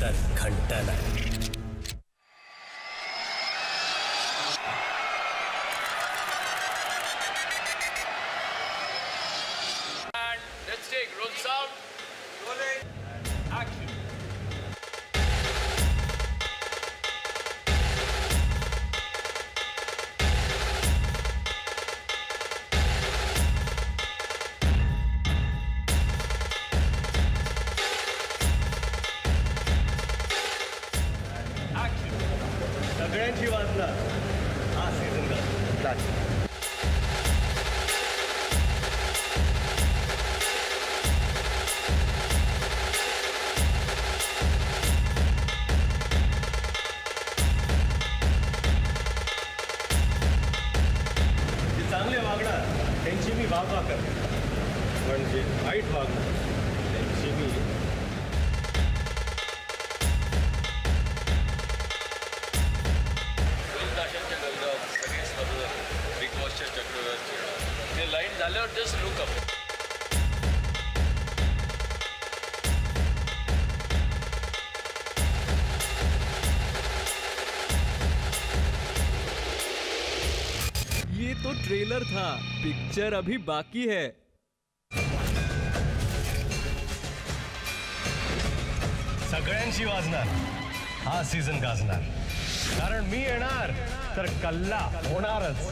तर घंटा नाही. Let's take roll sound. Rolling. Action. सगळ्यांची वाजणार हा सीझन का. जे चांगले वागणार त्यांची मी वागवा करते, पण जे वाईट वागणार त्यांची मी बिग बॉसच्या चक्रवर्ती ते लाईन झाल्यावर जस्ट लुक अप. ये तो ट्रेलर था, पिक्चर अभी बाकी है. सगळ्यांची वाजणार हा सीझन गाजणार, कारण मी येणार तर कल्ला होणारच.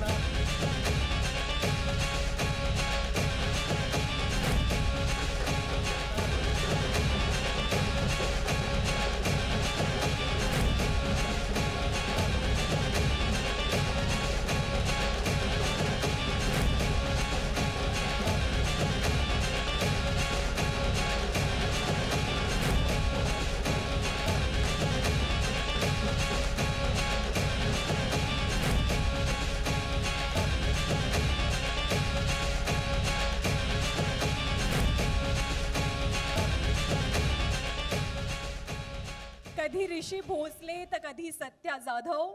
कधी ऋषी भोसले तर कधी सत्या जाधव,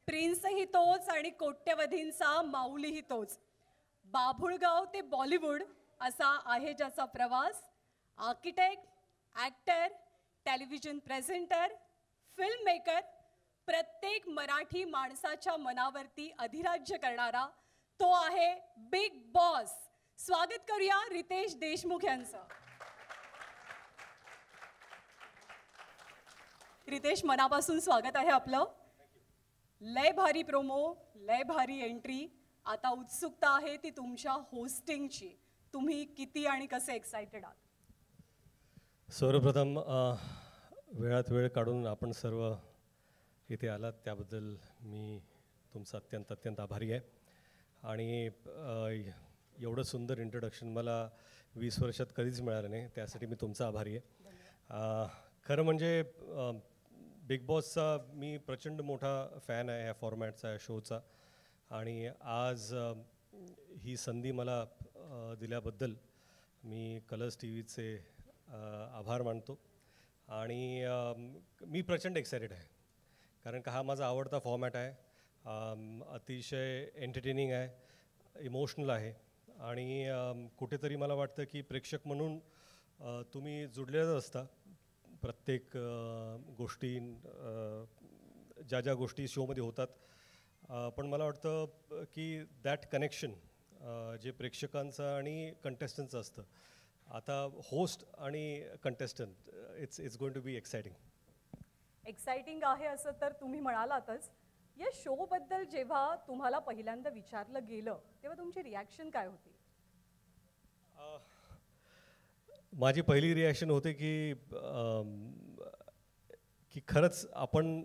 प्रिन्सही तोच आणि कोट्यवधींचा माऊलीही तोच. बाभुळगाव ते बॉलिवूड असा आहे ज्याचा प्रवास. Architect, actor, television presenter, film maker, प्रत्येक मराठी माणसाच्या मनावरती अधिराज्य करणारा तो आहे बिग बॉस. स्वागत करूया रितेश देशमुख यांचं. रितेश, मनापासून स्वागत आहे आपलं. लय भारी प्रोमो, लय भारी एंट्री. आता उत्सुकता आहे ती तुमच्या होस्टिंगची. तुम्ही किती आणि कसे एक्साइटेड आहात? सर्वप्रथम वेळात वेळ काढून आपण सर्व इथे आलात त्याबद्दल मी तुमचा अत्यंत अत्यंत आभारी आहे. आणि एवढं सुंदर इंट्रोडक्शन मला 20 वर्षात कधीच मिळालं नाही, त्यासाठी मी तुमचा आभारी आहे. खरं म्हणजे बिग बॉसचा मी प्रचंड मोठा फॅन आहे ह्या फॉर्मॅटचा, ह्या शोचा. आणि आज ही संधी मला दिल्याबद्दल मी कलर्स टी व्हीचे आभार मानतो. आणि मी प्रचंड एक्सायटेड आहे, कारण का हा माझा आवडता फॉर्मॅट आहे. अतिशय एंटरटेनिंग आहे, इमोशनल आहे. आणि कुठेतरी मला वाटतं की प्रेक्षक म्हणून तुम्ही जुडलेच असता. प्रत्येक गोष्टी ज्या ज्या गोष्टी शोमध्ये होतात, पण मला वाटतं की दॅट कनेक्शन जे प्रेक्षकांचं आणि कंटेस्टंटचं असतं, आता होस्ट आणि contestant, it's going to be exciting. Exciting आहे असं तर तुम्ही म्हणालातच. या शोबद्दल जेव्हा तुम्हाला पहिल्यांदा विचारलं गेलं तेव्हा तुमची रिॲक्शन काय होती? माझी पहिली रिॲक्शन होते की खरंच आपण,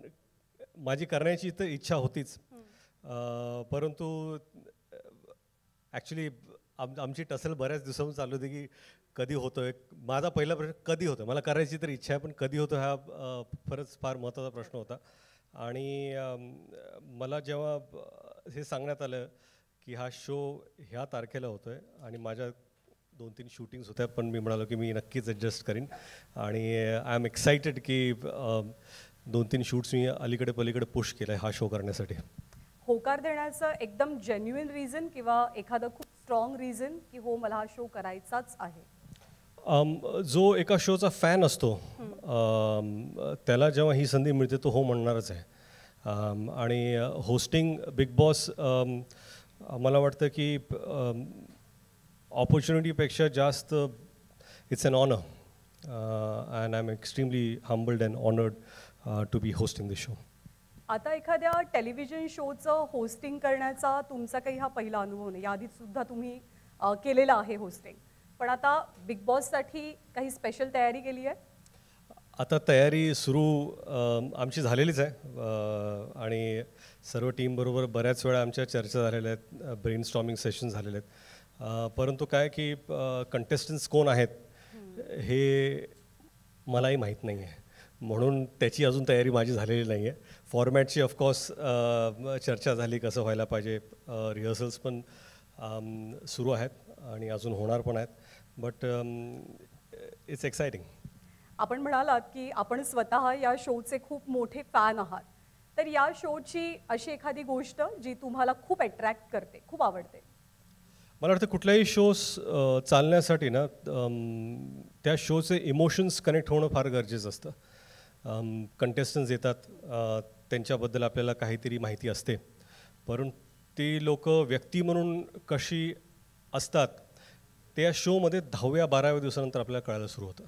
माझी करण्याची तर इच्छा होतीच, परंतु ॲक्च्युली आमची टसल बऱ्याच दिवसांपासून चालू होती की कधी होतो आहे. माझा पहिला प्रश्न कधी होतं, मला करायची तर इच्छा आहे पण कधी होतं हा खरंच फार महत्त्वाचा प्रश्न होता. आणि मला जेव्हा हे सांगण्यात आलं की हा शो ह्या तारखेला होतो आहे आणि माझ्या 2-3 शूटिंग्स होत्या, पण मी म्हणालो की मी नक्कीच ॲडजस्ट करीन. आणि आय एम एक्सायटेड की 2-3 शूट्स मी अलीकडे पलीकडे पुश केलं आहे हा शो करण्यासाठी. होकार देण्याचं एकदम जेन्युइन रिझन किंवा एखादं खूप स्ट्रॉंग रिझन की हो मला हा शो करायचाच आहे? जो एका शोचा फॅन असतो त्याला जेव्हा ही संधी मिळते तो हो म्हणणारच आहे. आणि होस्टिंग बिग बॉस मला वाटतं की ऑपॉर्च्युनिटीपेक्षा जास्त it's an honour and I am extremely humbled and honoured to be hosting this show. आता एखाद्या टेलिव्हिजन शोचं होस्टिंग करण्याचा तुमचा काही हा पहिला अनुभव नाही, याआधी सुद्धा तुम्ही केलेलं आहे होस्टिंग, पण आता बिग बॉससाठी काही स्पेशल तयारी केली आहे? आता तयारी सुरू आमची झालेलीच आहे आणि सर्व टीमबरोबर बऱ्याच वेळा आमच्या चर्चा झालेल्या आहेत, ब्रेनस्टॉर्मिंग सेशन झालेले आहेत. परंतु काय की कंटेस्टंट्स कोण आहेत हे मलाही माहीत नाही आहे, म्हणून त्याची अजून तयारी माझी झालेली नाही आहे. फॉर्मॅटची ऑफकोर्स चर्चा झाली कसं व्हायला पाहिजे, रिहर्सल्स पण सुरू आहेत आणि अजून होणार पण आहेत, बट इट्स एक्सायटिंग. आपण म्हणालात की आपण स्वतः या शोचे खूप मोठे फॅन आहात, तर या शोची अशी एखादी गोष्ट जी तुम्हाला खूप अट्रॅक्ट करते, खूप आवडते? मला वाटतं कुठल्याही शोज चालण्यासाठी ना त्या शोचे इमोशन्स कनेक्ट होणं फार गरजेचं असतं. कंटेस्टन्स येतात, त्यांच्याबद्दल आपल्याला काहीतरी माहिती असते, परंतु ती लोक व्यक्ती म्हणून कशी असतात ते या शोमध्ये 10व्या-12व्या दिवसानंतर आपल्याला कळायला सुरू होतं.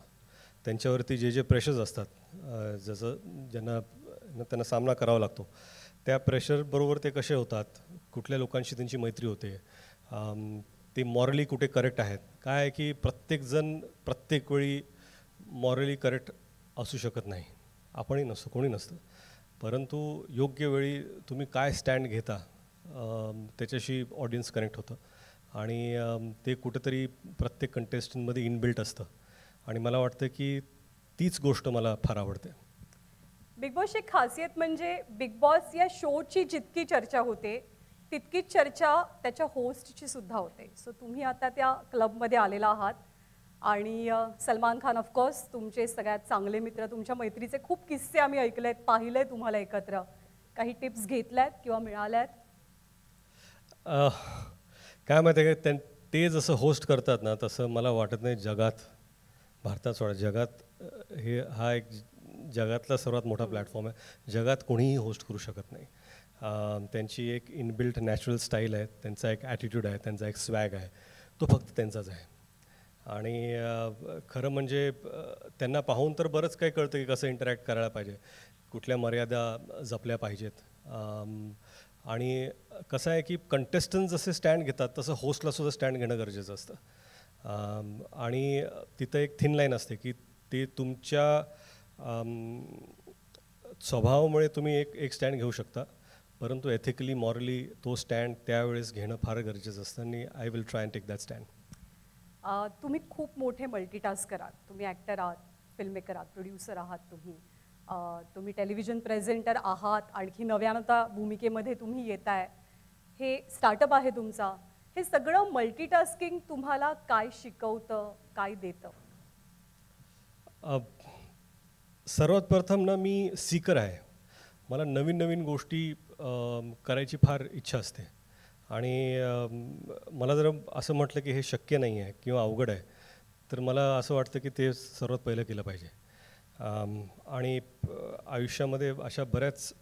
त्यांच्यावरती जे जे प्रेशर्स असतात, जसं त्यांना सामना करावा लागतो, त्या प्रेशरबरोबर ते कसे होतात, कुठल्या लोकांशी त्यांची मैत्री होते, ते मॉरली कुठे करेक्ट आहेत. काय आहे की प्रत्येकजण प्रत्येक वेळी मॉरली करेक्ट असू शकत नाही, आपणही नसतो, कोणी नसतं, परंतु योग्य वेळी तुम्ही काय स्टँड घेता त्याच्याशी ऑडियन्स कनेक्ट होतं आणि ते कुठेतरी प्रत्येक कंटेस्टंटमध्ये इनबिल्ट असतं आणि मला वाटतं की तीच गोष्ट मला फार आवडते. बिग बॉसची खासियत म्हणजे बिग बॉस या शोची जितकी चर्चा होते तितकीच चर्चा त्याच्या होस्टची सुद्धा होते. सो तुम्ही आता त्या क्लबमध्ये आलेला आहात आणि सलमान खान ऑफकोर्स तुमचे सगळ्यात चांगले मित्र, तुमच्या मैत्रीचे खूप किस्से आम्ही ऐकलेत, पाहिलेत तुम्हाला एकत्र. काही टिप्स घेतल्यात किंवा मिळाल्यात? काय माहिती आहे का, ते जसं होस्ट करतात ना तसं मला वाटत नाही जगात, भारतात सोडा, जगात हा एक जगातला सर्वात मोठा प्लॅटफॉर्म आहे. जगात कोणीही होस्ट करू शकत नाही. त्यांची एक इनबिल्ट नॅचरल स्टाईल आहे, त्यांचा एक ॲटिट्यूड आहे, त्यांचा एक स्वॅग आहे, तो फक्त त्यांचाच आहे. आणि खरं म्हणजे त्यांना पाहून तर बरंच काही कळतं की कसं इंटरॅक्ट करायला पाहिजे, कुठल्या मर्यादा जपल्या पाहिजेत. आणि कसं आहे की कंटेस्टंट जसे स्टँड घेतात तसं होस्टलासुद्धा स्टँड घेणं गरजेचं असतं. आणि तिथं एक थिन लाईन असते की ते तुमच्या स्वभावामुळे तुम्ही एक स्टँड घेऊ शकता, परंतु एथिकली मॉरली तो स्टँड त्यावेळेस घेणं फार गरजेचं असतं आणि I will try and take that stand. तुम्ही खूप मोठे मल्टीटास्कर आहात, तुम्ही ॲक्टर आहात, फिल्ममेकर आहात, प्रोड्युसर आहात, तुम्ही टेलिव्हिजन प्रेझेंटर आहात, आणखी नव्यानता भूमिकेमध्ये तुम्ही येत आहे, हे स्टार्टअप आहे तुमचा. हे सगळं मल्टीटास्किंग तुम्हाला काय शिकवतं, काय देतं? सर्वात प्रथम ना मी सीकर आहे, मला नवीन नवीन गोष्टी करायची फार इच्छा असते आणि मला जर असं म्हटलं की हे शक्य नाही आहे किंवा अवघड आहे तर मला असं वाटतं की ते सर्वात पहिलं केलं पाहिजे. आणि आयुष्यामध्ये अशा बऱ्याच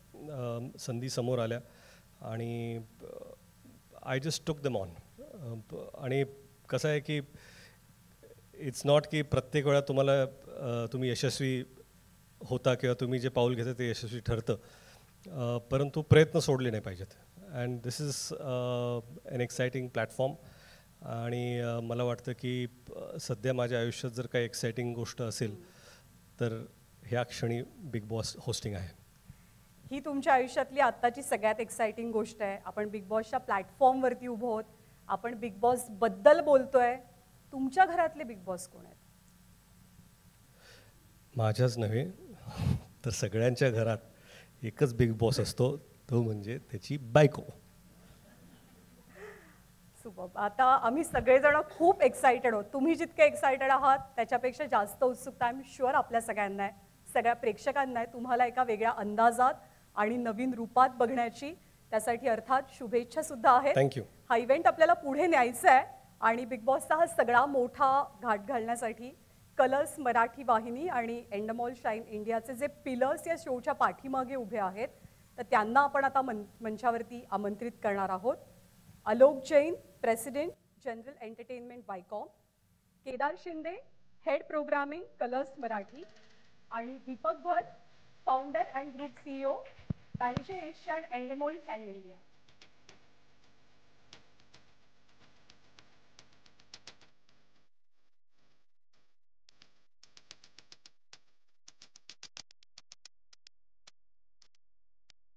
संधी समोर आल्या आणि I just took them on. आणि कसं आहे की इट्स नॉट की प्रत्येक वेळा तुम्ही यशस्वी होता किंवा तुम्ही जे पाऊल घेता ते यशस्वी ठरतं, परंतु प्रयत्न सोडले नाही पाहिजेत. And this is an exciting platform आणि मला वाटतं की सध्या माझ्या आयुष्यात जर काही एक्सायटिंग गोष्ट असेल तर ह्या क्षणी बिग बॉस होस्टिंग आहे. ही तुमच्या आयुष्यातली आत्ताची सगळ्यात एक्सायटिंग गोष्ट आहे. आपण बिग बॉसच्या प्लॅटफॉर्मवरती उभं आहोत, आपण बिग बॉसबद्दल बोलतोय. तुमच्या घरातले बिग बॉस कोण आहेत? माझ्याच नव्हे तर सगळ्यांच्या घरात एकच बिग बॉस असतो, तो म्हणजे त्याची बायको. सुपर. आता आम्ही सगळेजण खूप एक्सायटेड आहोत. तुम्ही जितके एक्सायटेड आहात त्याच्यापेक्षा जास्त उत्सुकता आय एम शुअर आपल्या सगळ्यांना आहे, सगळ्या प्रेक्षकांना आहे, तुम्हाला एका वेगळ्या अंदाजात आणि नवीन रूपात बघण्याची. त्यासाठी अर्थात शुभेच्छा सुद्धा आहेत. थँक्यू. हा इव्हेंट आपल्याला पुढे न्यायचा आहे आणि बिग बॉसचा हा सगळा मोठा घाट घालण्यासाठी कलर्स मराठी वाहिनी आणि एंडमॉल शाईन इंडियाचे जे पिलर्स या शोच्या पाठीमागे उभे आहेत तर त्यांना आपण आता मंचावरती आमंत्रित करणार आहोत. Alok Jain, president general entertainment Viacom, Kedar Shinde, head programming Colors Marathi, आणि Deepak Bhat, founder and group CEO, पॅरिशे एशियन एंडमॉल शाईन इंडिया.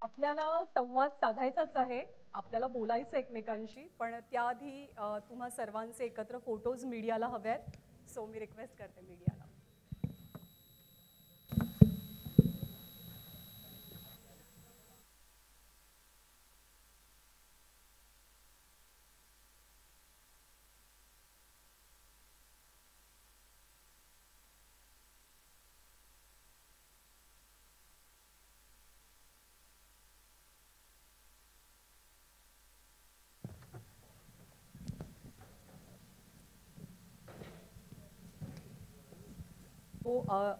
आपल्याला संवाद साधायचाच आहे, आपल्याला बोलायचं एकमेकांशी, पण त्याआधी तुम्हा सर्वांचे एकत्र फोटोज मीडियाला हवे आहेत. सो मी रिक्वेस्ट करते मीडियाला.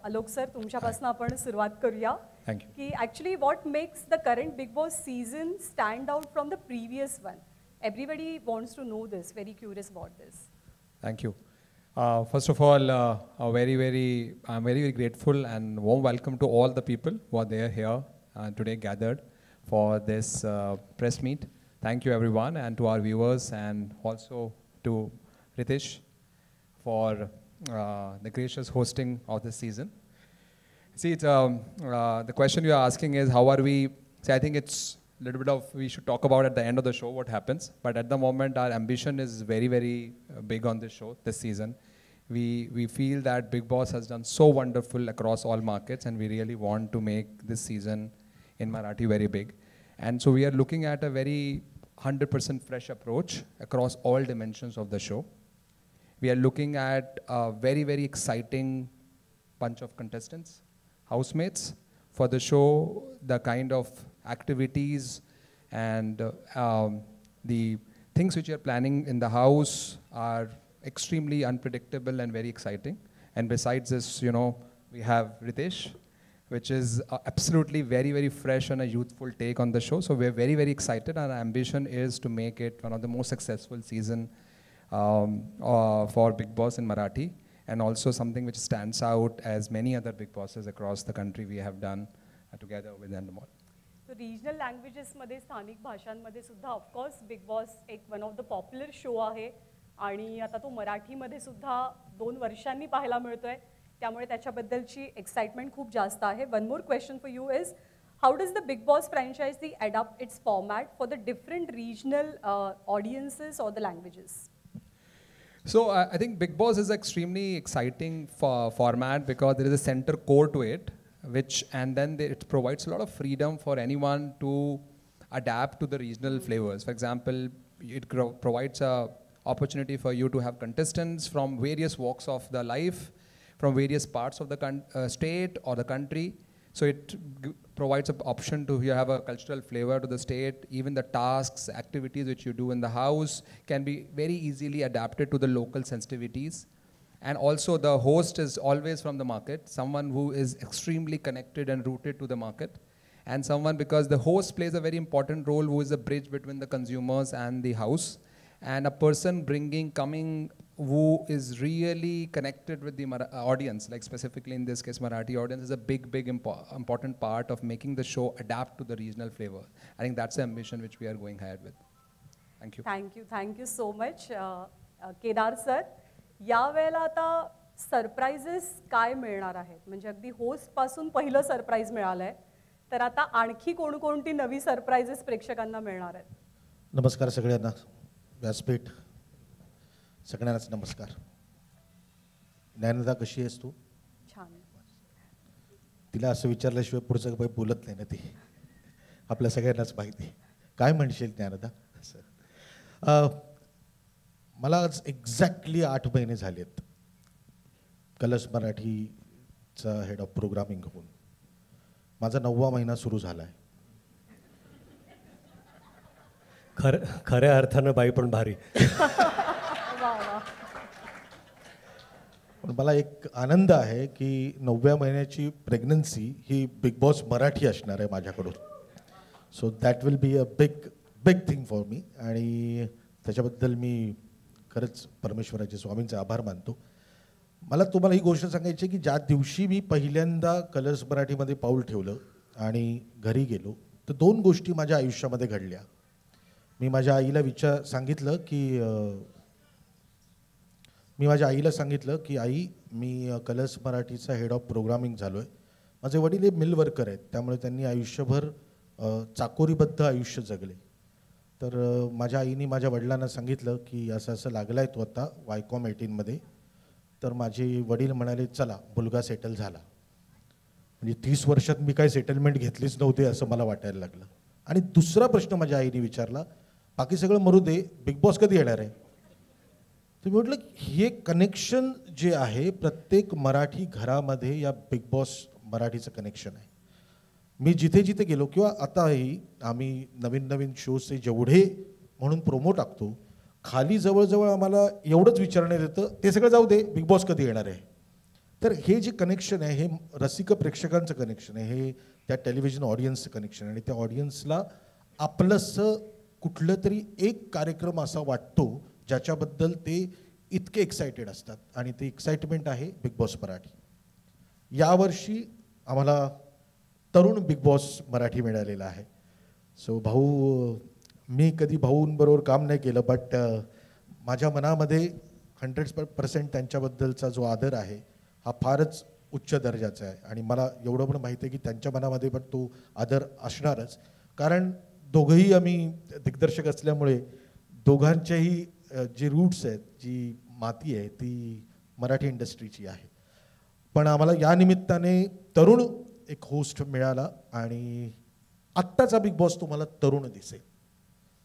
आलोक सर, तुमच्यापासून आपण सुरुवात करूया. Thank you. की actually what makes the current Bigg Boss season stand out from the previous one? Everybody wants to know this, very curious about this. Thank you. First of all, I'm very grateful and warm welcome to all the people who are there here today gathered for this press meet. Thank you everyone, and to our viewers, and also to Ritesh for the gracious hosting of this season. See, it's, the question you are asking is how are we, see, I think it's a little bit of, we should talk about at the end of the show what happens, but at the moment our ambition is very big on this show, this season. We feel that Bigg Boss has done so wonderful across all markets, and we really want to make this season in Marathi very big. And so we are looking at a very 100% fresh approach across all dimensions of the show. We are looking at a very exciting bunch of contestants, housemates for the show. The kind of activities and the things which we are planning in the house are extremely unpredictable and very exciting. And besides this, you know, we have Ritesh, which is absolutely very fresh and a youthful take on the show. So we're very excited. Our ambition is to make it one of the most successful season for Bigg Boss in Marathi, and also something which stands out as many other Bigg Bosses across the country we have done together with Endemol. So regional लँग्वेजेसमध्ये, स्थानिक भाषांमध्ये सुद्धा of course Bigg Boss एक one of the popular show आहे, आणि आता तो मराठीमध्ये सुद्धा 2 वर्षांनी पाहायला मिळतोय, त्यामुळे त्याच्याबद्दलची एक्साइटमेंट खूप जास्त आहे. One more question for you is, how does the Bigg Boss franchisee adapt its format for the different regional audiences or the languages? So I think Bigg Boss is extremely exciting format because there is a center core to it, and then it provides a lot of freedom for anyone to adapt to the regional flavors. For example, it provides a opportunity for you to have contestants from various walks of the life, from various parts of the state or the country. So it provides an option to you have a cultural flavor to the state. Even the tasks, activities which you do in the house can be very easily adapted to the local sensitivities. And also the host is always from the market, someone who is extremely connected and rooted to the market. And someone, because the host plays a very important role, who is a bridge between the consumers and the house. And a person coming who is really connected with the audience, like specifically in this case Marathi audience, is a big important part of making the show adapt to the regional flavor. I think that's the ambition which we are going ahead with. Thank you. Thank you so much. Kedar sir, यावेळेला आता surprises काय मिळणार आहेत? म्हणजे अगदी host पासून पहिलं surprise मिळालंय, तर आता आणखी कोणकोणती नवी सरप्राइजेस प्रेक्षकांना मिळणार आहेत? नमस्कार सगळ्यांना, व्यासपीठ सगळ्यांनाच नमस्कार. ज्ञानदा, कशी आहेस तू? छान. तिला असं विचारल्याशिवाय पुढचं काही बोलत नाही ना ती, आपल्या सगळ्यांनाच माहिती. काय म्हणशील ज्ञानदा? मला आज एक्झॅक्टली 8 महिने झालेत कलर्स मराठीचा हेड ऑफ प्रोग्रामिंग होऊन. माझा 9वा महिना सुरू झाला आहे. खऱ्या अर्थानं बाई पण भारी. पण मला एक आनंद आहे की 9व्या महिन्याची प्रेग्नन्सी ही बिग बॉस मराठी असणार आहे माझ्याकडून. So that will be a big thing for me. आणि त्याच्याबद्दल मी खरंच परमेश्वराचे स्वामींचे आभार मानतो. मला तुम्हाला ही गोष्ट सांगायची आहे की ज्या दिवशी मी पहिल्यांदा कलर्स मराठीमध्ये पाऊल ठेवलं आणि घरी गेलो तर 2 गोष्टी माझ्या आयुष्यामध्ये घडल्या. मी माझ्या आईला सांगितलं की आई मी कलर्स मराठीचा हेड ऑफ प्रोग्रामिंग झालो आहे. माझे वडील हे मिल वर्कर आहेत, त्यामुळे त्यांनी आयुष्यभर चाकोरीबद्ध आयुष्य जगले. तर माझ्या आईने माझ्या वडिलांना सांगितलं की असं असं लागलं आहे तो आता वायकॉम 18मध्ये. तर माझे वडील म्हणाले चला मुलगा सेटल झाला. म्हणजे 30 वर्षात मी काही सेटलमेंट घेतलीच नव्हती असं मला वाटायला लागलं. आणि दुसरा प्रश्न माझ्या आईने विचारला, बाकी सगळं मरू दे, बिग बॉस कधी येणार आहे? तर मी म्हटलं हे कनेक्शन जे आहे प्रत्येक मराठी घरामध्ये या बिग बॉस मराठीचं कनेक्शन आहे. मी जिथे जिथे गेलो किंवा आताही आम्ही नवीन शोजचे जेवढे म्हणून प्रोमो टाकतो, खाली जवळजवळ आम्हाला एवढंच विचारण्यात येतं, ते सगळं जाऊ दे, बिग बॉस कधी येणार आहे? तर हे जे कनेक्शन आहे हे रसिक प्रेक्षकांचं कनेक्शन आहे, हे त्या टेलिव्हिजन ऑडियन्सचं कनेक्शन आहे. आणि त्या ऑडियन्सला आपलंसं कुठलं तरी एक कार्यक्रम असा वाटतो ज्याच्याबद्दल ते इतके एक्सायटेड असतात. आणि ते एक्साइटमेंट आहे बिग बॉस मराठी. यावर्षी आम्हाला तरुण बिग बॉस मराठी मिळालेला आहे. सो भाऊ, मी कधी भाऊंबरोबर काम नाही केलं, बट माझ्या मनामध्ये 100% त्यांच्याबद्दलचा जो आदर आहे हा फारच उच्च दर्जाचा आहे. आणि मला एवढं पण माहिती आहे की त्यांच्या मनामध्ये पण तो आदर असणारच, कारण दोघंही आम्ही दिग्दर्शक असल्यामुळे दोघांच्याही जे रूट्स आहेत, जी माती आहे ती मराठी इंडस्ट्रीची आहे. पण आम्हाला या निमित्ताने तरुण एक होस्ट मिळाला. आणि आत्ताचा बिग बॉस तुम्हाला तरुण दिसेल,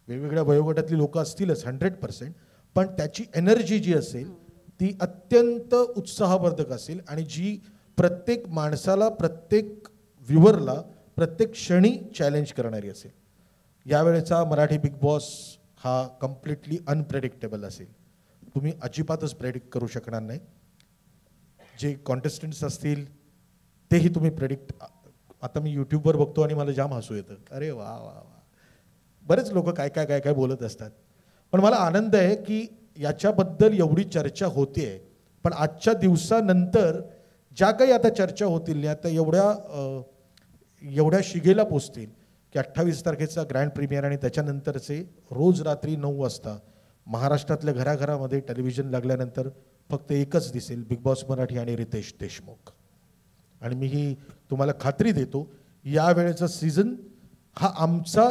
वेगवेगळ्या वयोगटातली लोकं असतीलच 100%, पण त्याची एनर्जी जी असेल ती अत्यंत उत्साहवर्धक असेल आणि जी प्रत्येक माणसाला, प्रत्येक व्ह्युअरला प्रत्येक क्षणी चॅलेंज करणारी असेल. यावेळेचा मराठी बिग बॉस हा कम्प्लिटली अनप्रेडिक्टेबल असेल. तुम्ही अजिबातच प्रेडिक्ट करू शकणार नाही. जे कॉन्टेस्टंट्स असतील तेही तुम्ही प्रेडिक्ट, आता मी यूट्यूबवर बघतो आणि मला जाम हसू येतं, अरे वा वा वा, बरेच लोक काय काय काय काय बोलत असतात. पण मला आनंद आहे की याच्याबद्दल एवढी चर्चा होते. पण आजच्या दिवसानंतर ज्या काही आता चर्चा होतील आता एवढ्या शिगेला पोचतील की 28 तारखेचा ग्रँड प्रीमियर आणि त्याच्यानंतरचे रोज रात्री 9 वाजता महाराष्ट्रातल्या घराघरामध्ये टेलिव्हिजन लागल्यानंतर फक्त एकच दिसेल, बिग बॉस मराठी आणि रितेश देशमुख. आणि मी ही तुम्हाला खात्री देतो, यावेळेचा सीझन हा आमचा,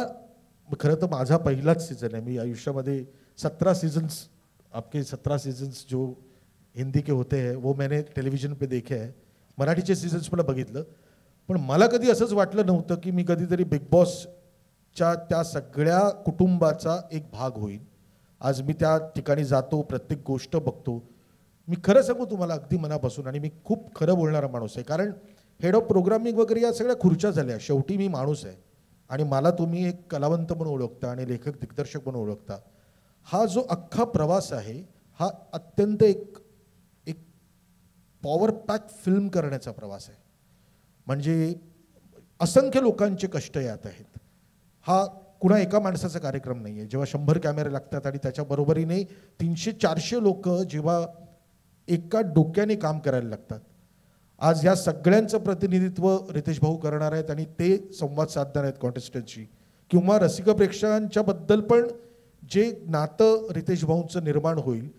खरं तर माझा पहिलाच सीझन आहे. मी आयुष्यामध्ये 17 सीजन्स जो हिंदी के होते हैं वो मैंने टेलिव्हिजन पे देखे है. मराठीचे सीझन्स पण बघितलं. पण मला कधी असंच वाटलं नव्हतं की मी कधीतरी बिग बॉसच्या त्या सगळ्या कुटुंबाचा एक भाग होईल. आज मी त्या ठिकाणी जातो, प्रत्येक गोष्ट बघतो. मी खरं सांगू तुम्हाला अगदी मनापासून, आणि मी खूप खरं बोलणारा माणूस आहे, कारण हेड ऑफ प्रोग्रामिंग वगैरे या सगळ्या खुर्च्या झाल्या. शेवटी मी माणूस आहे आणि मला तुम्ही एक कलावंत म्हणून ओळखता आणि लेखक दिग्दर्शक म्हणून ओळखता. हा जो अख्खा प्रवास आहे हा अत्यंत एक पॉवर पॅक फिल्म करण्याचा प्रवास आहे. म्हणजे असंख्य लोकांचे कष्ट यात आहेत. हा कुणा एका माणसाचा कार्यक्रम नाही आहे. जेव्हा 100 कॅमेरे लागतात आणि त्याच्या बरोबरीने 300-400 लोक जेव्हा एका डोक्याने काम करायला लागतात. आज या सगळ्यांचं प्रतिनिधित्व रितेश भाऊ करणार आहेत आणि ते संवाद साधणार आहेत कॉन्टेस्टंटशी, किंवा रसिक प्रेक्षकांच्या बद्दल पण जे नातं रितेश भाऊंचं निर्माण होईल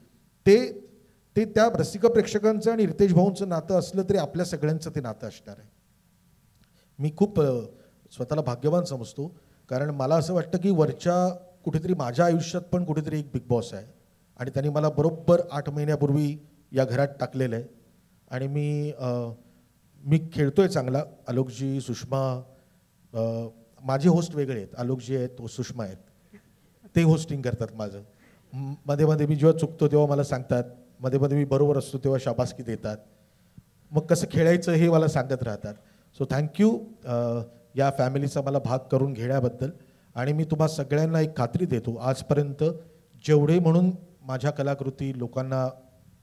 ते त्या रसिक प्रेक्षकांचं आणि रितेश भाऊंचं नातं असलं तरी आपल्या सगळ्यांचं ते नातं असणार आहे. मी खूप स्वतःला भाग्यवान समजतो, कारण मला असं वाटतं की वरच्या कुठेतरी माझ्या आयुष्यात पण कुठेतरी एक बिग बॉस आहे आणि त्यांनी मला बरोबर 8 महिन्यापूर्वी या घरात टाकलेलं आहे. आणि मी खेळतोय चांगला. आलोकजी, सुषमा, माझे होस्ट वेगळे आहेत. आलोकजी आहेत, सुषमा आहेत, ते होस्टिंग करतात माझं. मध्ये मध्ये मी जेव्हा चुकतो तेव्हा मला सांगतात, मध्ये मध्ये मी बरोबर असतो तेव्हा शाबासकी देतात. मग कसं खेळायचं हे मला सांगत राहतात. सो थँक्यू या फॅमिलीचा मला भाग करून घेण्याबद्दल. आणि मी तुम्हा सगळ्यांना एक खात्री देतो, आजपर्यंत जेवढे म्हणून माझ्या कलाकृती लोकांना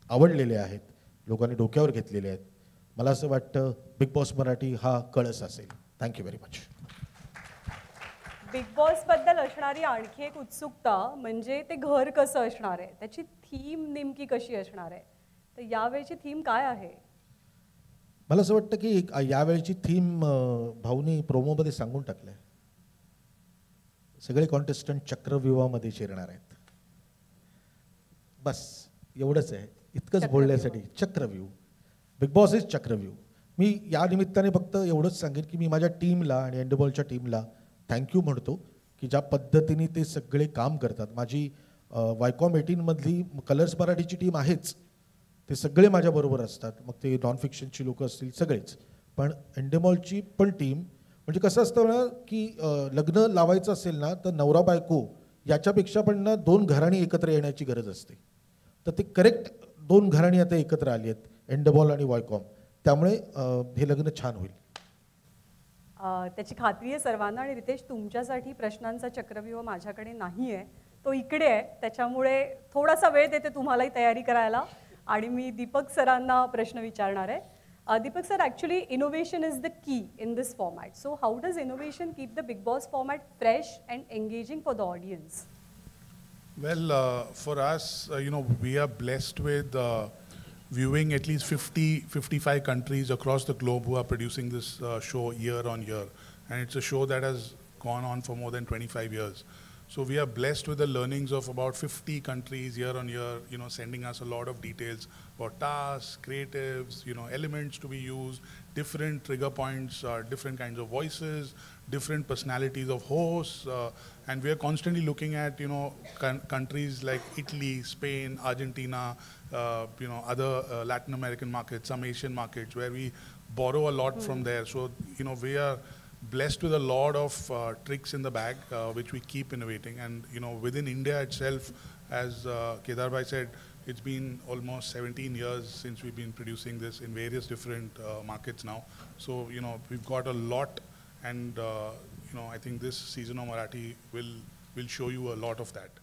आवडलेले आहेत लोकांनी डोक्यावर घेतलेले आहेत. मला असं वाटतं बिग बॉस मराठी हा कळस असेल. Thank you very much. बिग बॉसबद्दल असणारी आणखी एक उत्सुकता म्हणजे ते घर कसं असणार आहे, त्याची थीम नेमकी कशी असणार आहे. तर यावेळची थीम काय आहे? मला असं वाटतं की यावेळची थीम भाऊनी प्रोमोमध्ये सांगून टाकलं आहे. सगळे कॉन्टेस्टंट चक्रव्यूहामध्ये शिरणार आहेत. बस एवढंच आहे. इतकंच बोलण्यासाठी चक्रव्यूह. बिग बॉस इज चक्रव्यूह. मी या निमित्ताने फक्त एवढंच सांगेन की मी माझ्या टीमला आणि एंडबॉलच्या टीमला थँक्यू म्हणतो की ज्या पद्धतीने ते सगळे काम करतात. माझी वायकॉम 18मधली कलर्स मराठीची टीम आहेच, ते सगळे माझ्याबरोबर असतात. मग ते नॉन फिक्शनची लोकं असतील सगळेच. पण एंडेमॉलची पण टीम म्हणजे कसं असतं ना की लग्न लावायचं असेल ना तर नवरा बायको याच्यापेक्षा पण ना 2 घराणी एकत्र येण्याची गरज असते. तर ते करेक्ट 2 घराणी आता एकत्र आली आहेत, एंडेबॉल आणि वायकॉम. त्यामुळे हे लग्न छान होईल. त्याची खात्री आहे सर्वांना. आणि रितेश, तुमच्यासाठी प्रश्नांचा चक्रव्यूह माझ्याकडे नाही आहे, तो इकडे आहे. त्याच्यामुळे थोडासा वेळ देते तुम्हालाही तयारी करायला. आणि मी दीपक सरांना प्रश्न विचारणार आहे. Deepak sir, actually innovation is the key in this format. So how does innovation keep the Big Boss format fresh and engaging for the audience? Well, for us, we are blessed with viewing at least 55 countries across the globe who are producing this show year on year. And it's a show that has gone on for more than 25 years. So we are blessed with the learnings of about 50 countries year on year, sending us a lot of details about tasks, creatives, elements to be used, different trigger points, different kinds of voices, different personalities of hosts. And we are constantly looking at, countries like Italy, Spain, Argentina, other Latin American markets, some Asian markets where we borrow a lot from there. So, we are blessed with a lot of tricks in the bag, which we keep innovating. And within India itself, as Kedar bhai said, it's been almost 17 years since we've been producing this in various different markets now. So we've got a lot, and I think this season of Marathi will show you a lot of that.